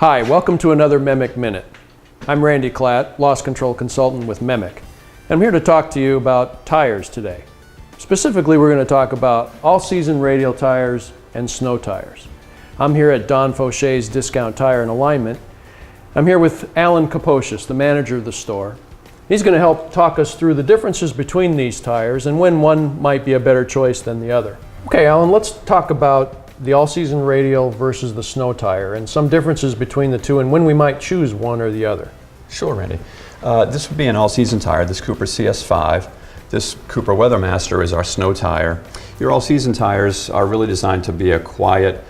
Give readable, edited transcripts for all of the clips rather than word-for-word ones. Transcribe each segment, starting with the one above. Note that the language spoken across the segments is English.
Hi, welcome to another MEMIC Minute. I'm Randy Klatt, Loss Control Consultant with MEMIC, and I'm here to talk to you about tires today. Specifically, we're going to talk about all-season radial tires and snow tires. I'm here at Don Foshay's Discount Tire and Alignment. I'm here with Alan Kaposius, the manager of the store. He's going to help talk us through the differences between these tires and when one might be a better choice than the other. Okay, Alan, let's talk about the all-season radial versus the snow tire and some differences between the two and when we might choose one or the other. Sure, Randy. This would be an all-season tire, this Cooper CS5. This Cooper Weathermaster is our snow tire. Your all-season tires are really designed to be a quiet,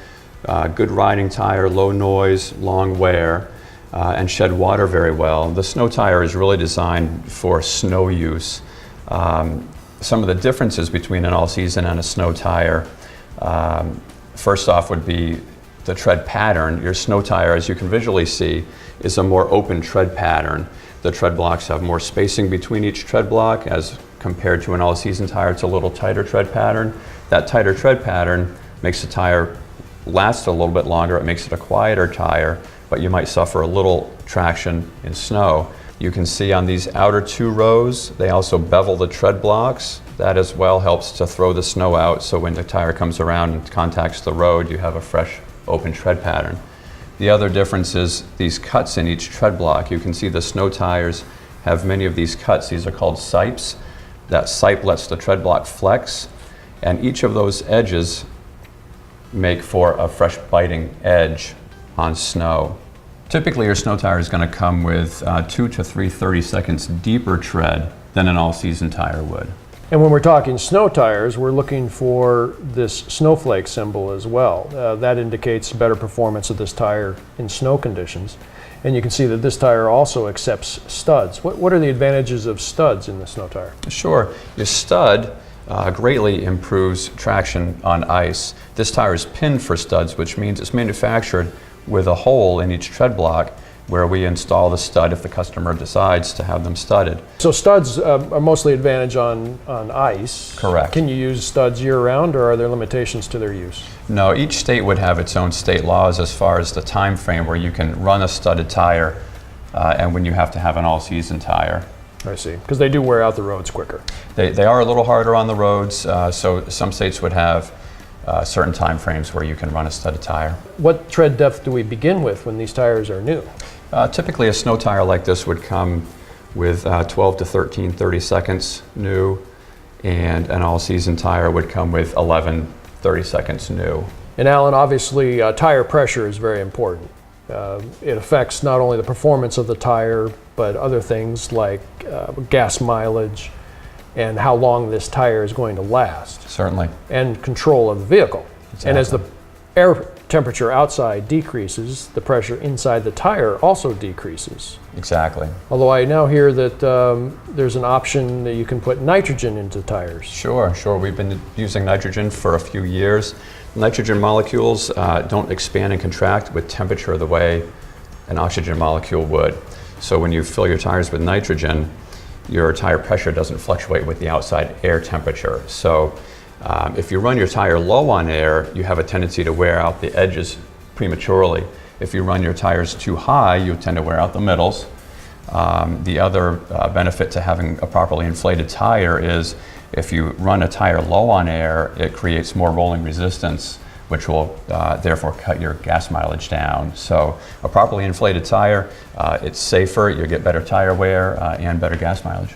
good riding tire, low noise, long wear, and shed water very well. The snow tire is really designed for snow use. Some of the differences between an all-season and a snow tire, first off would be the tread pattern. Your snow tire, as you can visually see, is a more open tread pattern. The tread blocks have more spacing between each tread block as compared to an all-season tire. It's a little tighter tread pattern. That tighter tread pattern makes the tire last a little bit longer. It makes it a quieter tire, but you might suffer a little traction in snow. You can see on these outer two rows, they also bevel the tread blocks. That as well helps to throw the snow out, so when the tire comes around and contacts the road, you have a fresh, open tread pattern. The other difference is these cuts in each tread block. You can see the snow tires have many of these cuts. These are called sipes. That sipe lets the tread block flex, and each of those edges make for a fresh biting edge on snow. Typically, your snow tire is going to come with 2 to 3 30-seconds deeper tread than an all-season tire would. And when we're talking snow tires, we're looking for this snowflake symbol as well. That indicates better performance of this tire in snow conditions. And you can see that this tire also accepts studs. What are the advantages of studs in the snow tire? Sure. Your stud greatly improves traction on ice. This tire is pinned for studs, which means it's manufactured with a hole in each tread block where we install the stud if the customer decides to have them studded. So studs are mostly advantage on ice. Correct. Can you use studs year-round, or are there limitations to their use? No, each state would have its own state laws as far as the time frame where you can run a studded tire and when you have to have an all-season tire. I see, because they do wear out the roads quicker. They are a little harder on the roads, so some states would have certain time frames where you can run a studded tire. What tread depth do we begin with when these tires are new? Typically a snow tire like this would come with 12 to 13 30-seconds new, and an all-season tire would come with 11 30-seconds new. And Alan, obviously tire pressure is very important. It affects not only the performance of the tire, but other things like gas mileage and how long this tire is going to last. Certainly. And control of the vehicle. Exactly. And as the air temperature outside decreases, the pressure inside the tire also decreases. Exactly. Although I now hear that there's an option that you can put nitrogen into tires. Sure. We've been using nitrogen for a few years. Nitrogen molecules don't expand and contract with temperature the way an oxygen molecule would. So when you fill your tires with nitrogen, your tire pressure doesn't fluctuate with the outside air temperature. So if you run your tire low on air, you have a tendency to wear out the edges prematurely. If you run your tires too high, you tend to wear out the middles. The other benefit to having a properly inflated tire is if you run a tire low on air, it creates more rolling resistance, which will therefore cut your gas mileage down. So a properly inflated tire, it's safer, you get better tire wear and better gas mileage.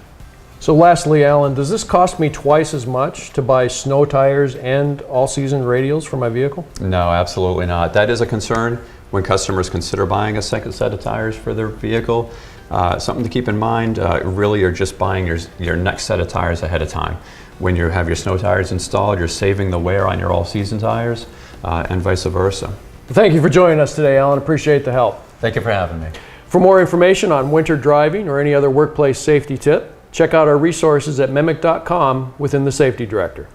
So lastly, Alan, does this cost me twice as much to buy snow tires and all-season radials for my vehicle? No, absolutely not. That is a concern when customers consider buying a second set of tires for their vehicle. Something to keep in mind, really you're just buying your next set of tires ahead of time. When you have your snow tires installed, you're saving the wear on your all-season tires and vice versa. Thank you for joining us today, Alan. Appreciate the help. Thank you for having me. For more information on winter driving or any other workplace safety tip, check out our resources at MEMIC.com within the Safety Director.